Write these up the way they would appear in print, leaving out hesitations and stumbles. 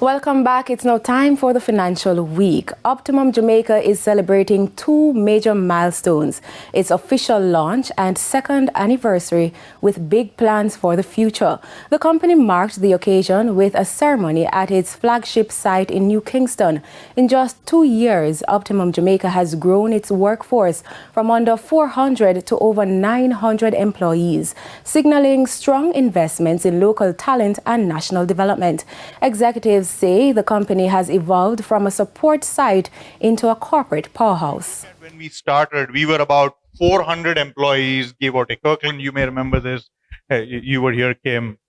Welcome back. It's now time for the financial week. Optimum Jamaica is celebrating two major milestones: its official launch and second anniversary, with big plans for the future. The company marked the occasion with a ceremony at its flagship site in New Kingston. In just 2 years, Optimum Jamaica has grown its workforce from under 400 to over 900 employees, signaling strong investments in local talent and national development. Executives say the company has evolved from a support site into a corporate powerhouse. When we started, we were about 400 employees, give or take. Kirkland, you may remember this. You were here, Kim.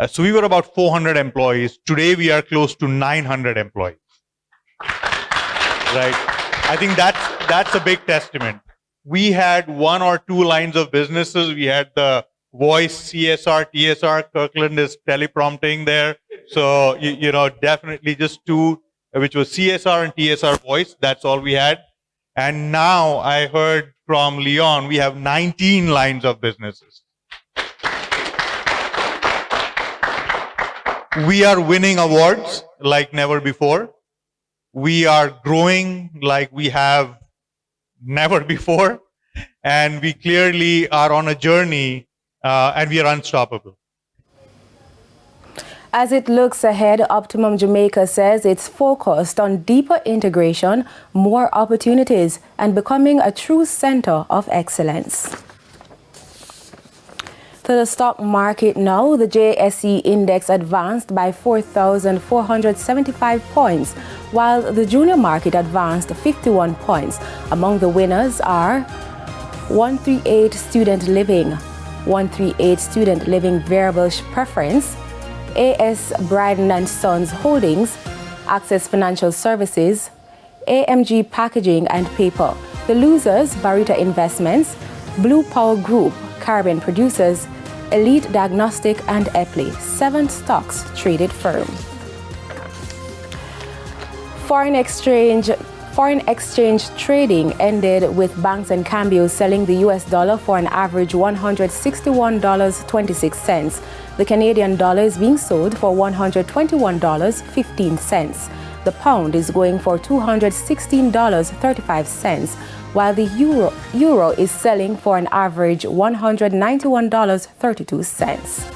So we were about 400 employees. Today, we are close to 900 employees. Right? I think that's a big testament. We had one or two lines of businesses. We had the voice, CSR, TSR. Kirkland is teleprompting there. So, definitely just two, which was CSR and TSR voice. That's all we had. And now I heard from Leon, we have 19 lines of businesses. We are winning awards like never before. We are growing like we have never before. And we clearly are on a journey and we are unstoppable. As it looks ahead, Optimum Jamaica says it's focused on deeper integration, more opportunities, and becoming a true center of excellence. To the stock market now, the JSE index advanced by 4,475 points, while the junior market advanced 51 points. Among the winners are 138 Student Living, 138 Student Living Variable Preference, AS Bryden & Sons Holdings, Access Financial Services, AMG Packaging and Paper. The losers, Barita Investments, Blue Power Group, Caribbean Producers, Elite Diagnostic and Epley. 7 stocks traded firm. Foreign exchange trading ended with banks and cambios selling the US dollar for an average $161.26. The Canadian dollar is being sold for $121.15. The pound is going for $216.35, while the euro is selling for an average $191.32.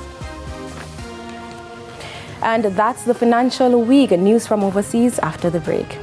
And that's the financial week. News from overseas after the break.